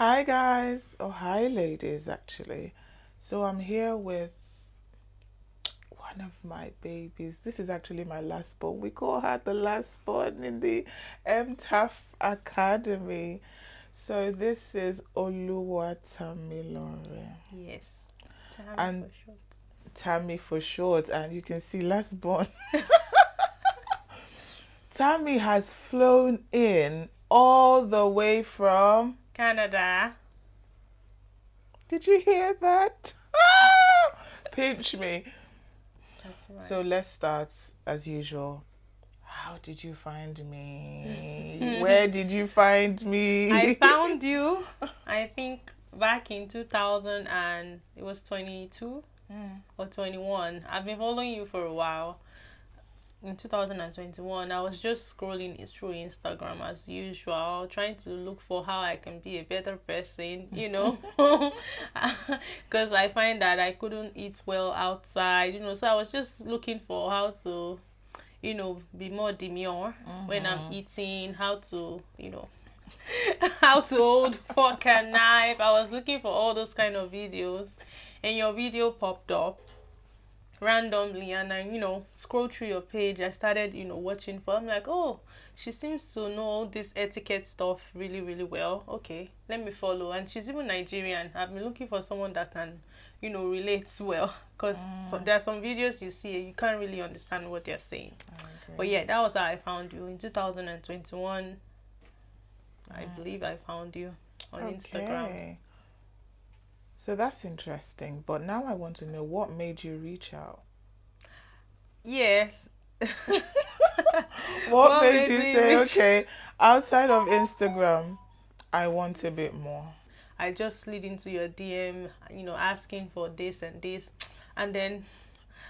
Hi guys, or hi ladies actually. So I'm here with one of my babies. This is actually my last born. We call her the last born in the MTAF Academy. So this is Oluwatamilore. Yes, Tammy And for short. Tammy for short, and you can see last born. Tammy has flown in all the way from, Canada. did you hear that? Pinch me. That's So right. let's start as usual. How did you find me? Where did you find I me? found you, I think, back in 2000 and it was 22 or 21. I've been following you for a while. In 2021, I was just scrolling through Instagram as usual, trying to look for how I can be a better person, because I find that I couldn't eat well outside, so I was just looking for how to, be more demure when I'm eating, how to, how to hold fork and knife. I was looking for all those kind of videos, and your video popped up randomly, and I scroll through your page. I started watching for. I'm like, oh, she seems to know this etiquette stuff really really well. Okay, let me follow. And she's even Nigerian. I've been looking for someone that can relate well, because there are some videos you see you can't really understand what they're saying. But Okay. yeah, that was how I found you in 2021. I believe I found you on Instagram. Okay. So that's interesting. But now I want to know what made you reach out. Yes. What What made made you me say, reach? okay, outside of Instagram, I want a bit more? I just slid into your DM, asking for this and this, and then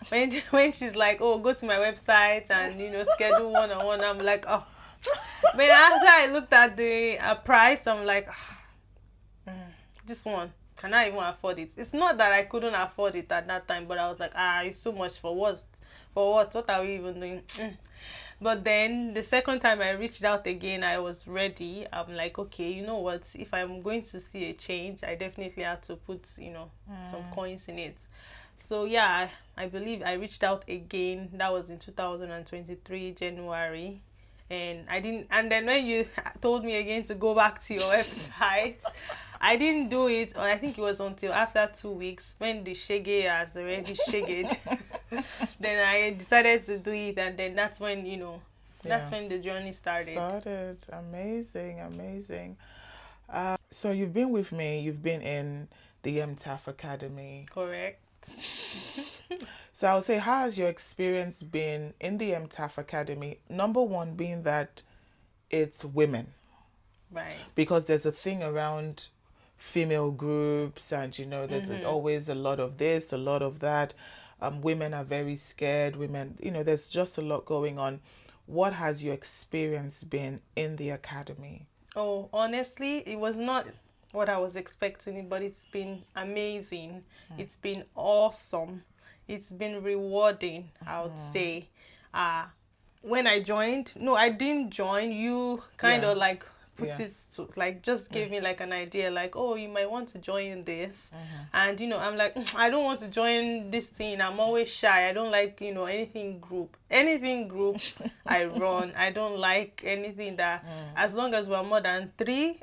when she's like, "Oh, go to my website and schedule one on one," I'm like, "Oh." But after I looked at the price, I'm like, "This one, can I even afford it?" It's not that I couldn't afford it at that time, but I was like, it's too much for what? For what? What are we even doing? But then the second time I reached out again, I was ready. I'm like, okay, you know what? If I'm going to see a change, I definitely have to put, some coins in it. So yeah, I believe I reached out again. That was in 2023 January. And I didn't, and then when you told me again to go back to your website, I didn't do it. Or I think it was until after 2 weeks when the shege has already shaged. Then I decided to do it, and then that's when that's Yeah. when the journey started. Started. Amazing, amazing. So you've been with me, you've been in the MTAF Academy. Correct. So I'll say, how has your experience been in the MTAF Academy? Number one being that it's women, Right. because there's a thing around female groups, and there's always a lot of this, a lot of that. Women are very scared. Women, there's just a lot going on. What has your experience been in the academy? Oh, honestly, it was not what I was expecting, but it's been amazing. It's been awesome. It's been rewarding, I would say. Uh when I joined, no, I didn't join. You kind Yeah, of like put yeah, it to, like, just yeah. gave me like an idea, like, oh, you might want to join this. And I'm like, I don't want to join this thing. I'm always shy. I don't like anything group I run. I don't like anything that, as long as we're more than three,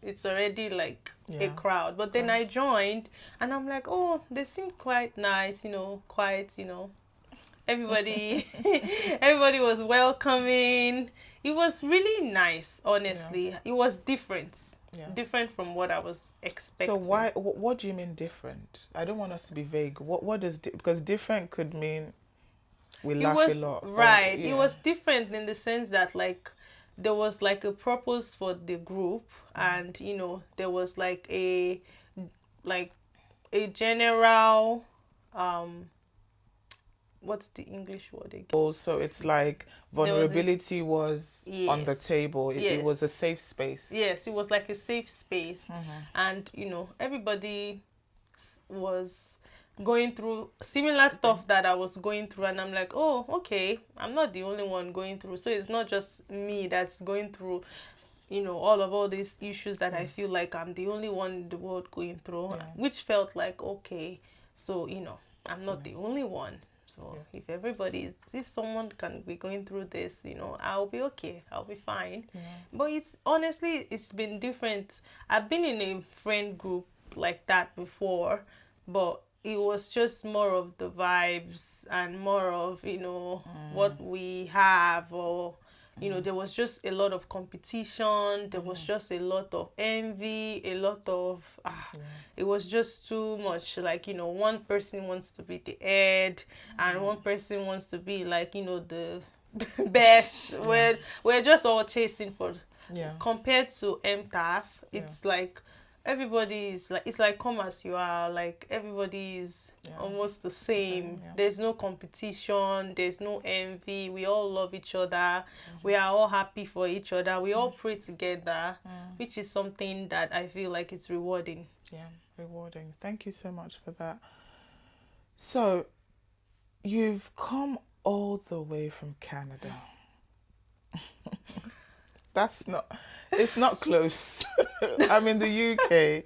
it's already like a Yeah. crowd. But then Crowd. I joined, and I'm like, oh, they seem quite nice, quite, everybody everybody was welcoming. It was really nice, Yeah, honestly. It was different, yeah. different from what I was So expecting. why? What do you mean different? I don't want us to be vague. What does because different could mean we It laugh a was lot, or right. It yeah. was different in the sense that, like, there was like a purpose for the group, and there was like a general, um what's the English word again? Also, it's like There was a vulnerability was on the yes, table. It was a yes, safe space. yes. It was like a safe space, and everybody was going through similar Okay. stuff that I was going through, and I'm like, oh, okay, I'm not the only one going through, so it's not just me that's going through all these issues that I feel like I'm the only one in the world going through, Yeah. which felt like, okay, so, I'm not Yeah. the only one. So Yeah. if someone can be going through this, I'll be okay. I'll be fine. Yeah. But it's been different. I've been in a friend group like that before, but it was just more of the vibes and more of, what we have, or there was just a lot of competition. There was just a lot of envy, a lot of it was just too much. Like, one person wants to be the head, and one person wants to be like, the best. We're just all chasing for. Yeah. Compared to MTAF, it's like everybody is like, it's like come as you are. Like, everybody is almost the same. Yeah. There's no competition, there's no envy. We all love each other. We are all happy for each other. We all pray together, which is something that I feel like it's rewarding. Yeah, rewarding. Thank you so much for that. So, you've come all the way from Canada. It's not close. I'm in the UK.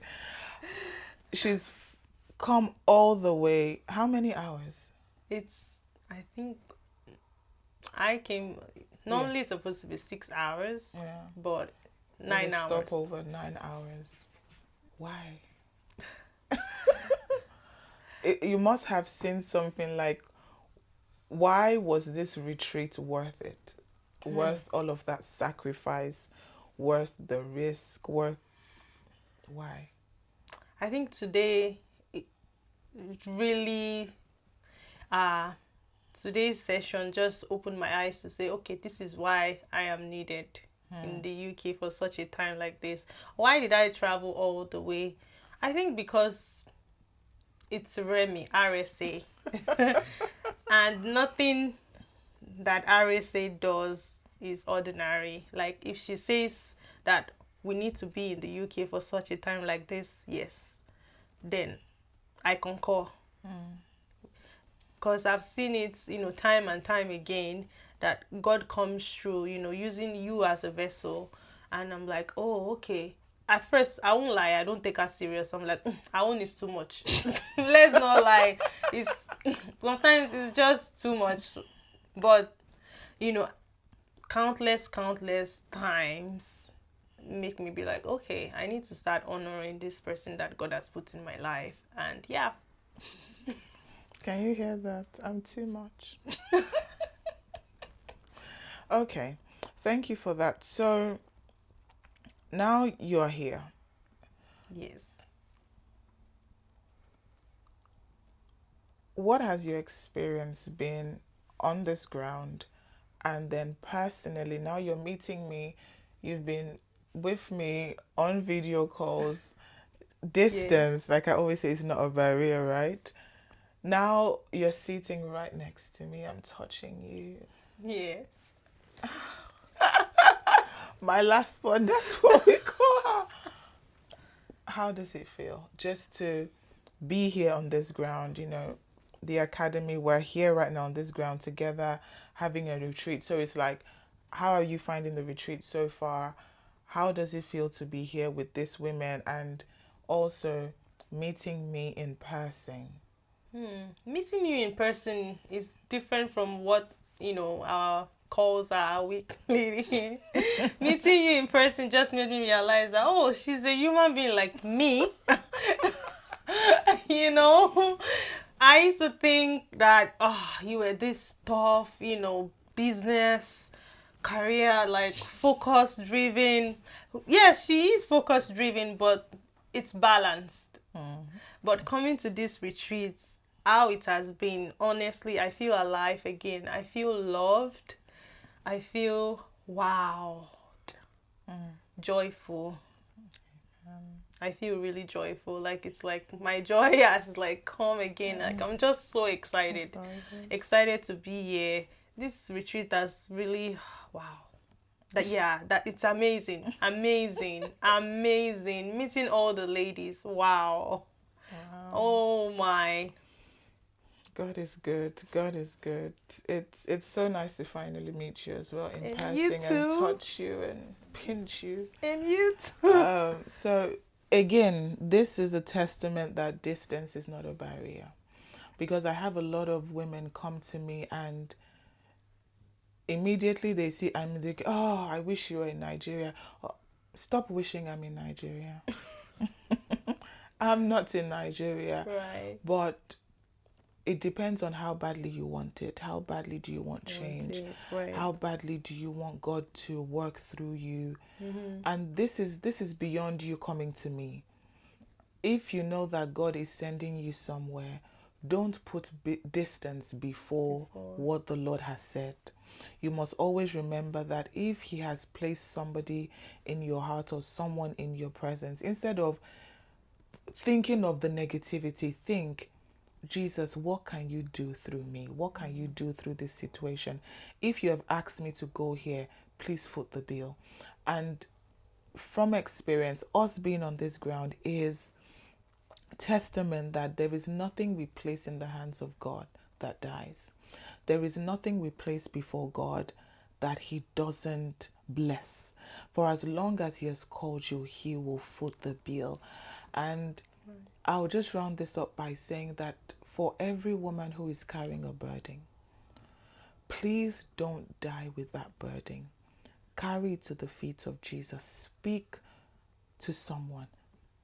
She's come all the way. How many hours? I think I came, normally it's supposed to be 6 hours, but 9 hours. Stop over 9 hours. Why? You must have seen something like, why was this retreat worth it? Worth all of that sacrifice? Worth the risk? Why? I think today, it really, today's session just opened my eyes to say, okay, this is why I am needed in the UK for such a time like this. Why did I travel all the way? I think because it's Remy, RSA. And nothing that RSA does is ordinary. Like, if she says that we need to be in the UK for such a time like this, yes, then I concur. Because I've seen it, time and time again, that God comes through, using you as a vessel. And I'm like, oh, okay. At first, I won't lie, I don't take her serious. I'm like, her own is too much. Let's not lie. Sometimes it's just too much. But, countless times make me be like, okay, I need to start honoring this person that God has put in my life. And yeah. Can you hear that? I'm too much. Okay, thank you for that. So now you're here. Yes. What has your experience been on this ground? And then personally, now you're meeting me, you've been with me on video calls. Distance, like I always say, is not a barrier, right? Now you're sitting right next to me, I'm touching you. Yes. My last one, that's what we call her. How does it feel just to be here on this ground? The academy, we're here right now on this ground together, having a retreat. So it's like, how are you finding the retreat so far? How does it feel to be here with these women, and also meeting me in person? Meeting you in person is different from what, our calls are weekly. Meeting you in person just made me realize that, oh, she's a human being like me. I used to think that, you were this tough, business, career, like focus driven. Yes, she is focus driven, but it's balanced. But coming to these retreats, how it has been, honestly, I feel alive again. I feel loved. I feel wowed. Joyful. I feel really joyful. Like, it's like my joy has like come again. Like, I'm just so excited. Excited to be here. This retreat has really, wow. That it's amazing. Amazing. Meeting all the ladies. Wow. Oh my. God is good. God is good. It's so nice to finally meet you as well in And you person and too. touch you and pinch you. And you too. So again, this is a testament that distance is not a barrier, because I have a lot of women come to me and immediately they see I'm like, oh, I wish you were in Nigeria. Oh, stop wishing I'm in Nigeria. I'm not in Nigeria, Right. but it depends on how badly you want it. How badly do you want Want change? it, right. How badly do you want God to work through you? Mm-hmm. And this is beyond you coming to me. If you know that God is sending you somewhere, don't put distance before what the Lord has said. You must always remember that if He has placed somebody in your heart or someone in your presence, instead of thinking of the negativity, think, Jesus, what can you do through me? What can you do through this situation? If you have asked me to go here, please foot the bill. And from experience, us being on this ground is testament that there is nothing we place in the hands of God that dies. There is nothing we place before God that He doesn't bless. For as long as He has called you, He will foot the bill. And I'll just round this up by saying that for every woman who is carrying a burden, please don't die with that burden. Carry it to the feet of Jesus. Speak to someone.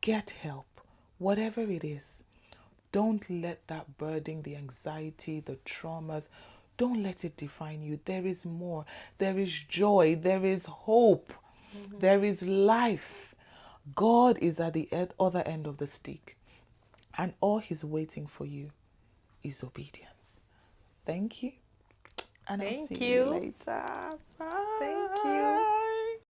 Get help. Whatever it is. Don't let that burden, the anxiety, the traumas, don't let it define you. There is more. There is joy. There is hope. Mm-hmm. There is life. God is at the other end of the stick. And all He's waiting for you is obedience. Thank you. And I'll see Thank you you. later. Bye. Thank you.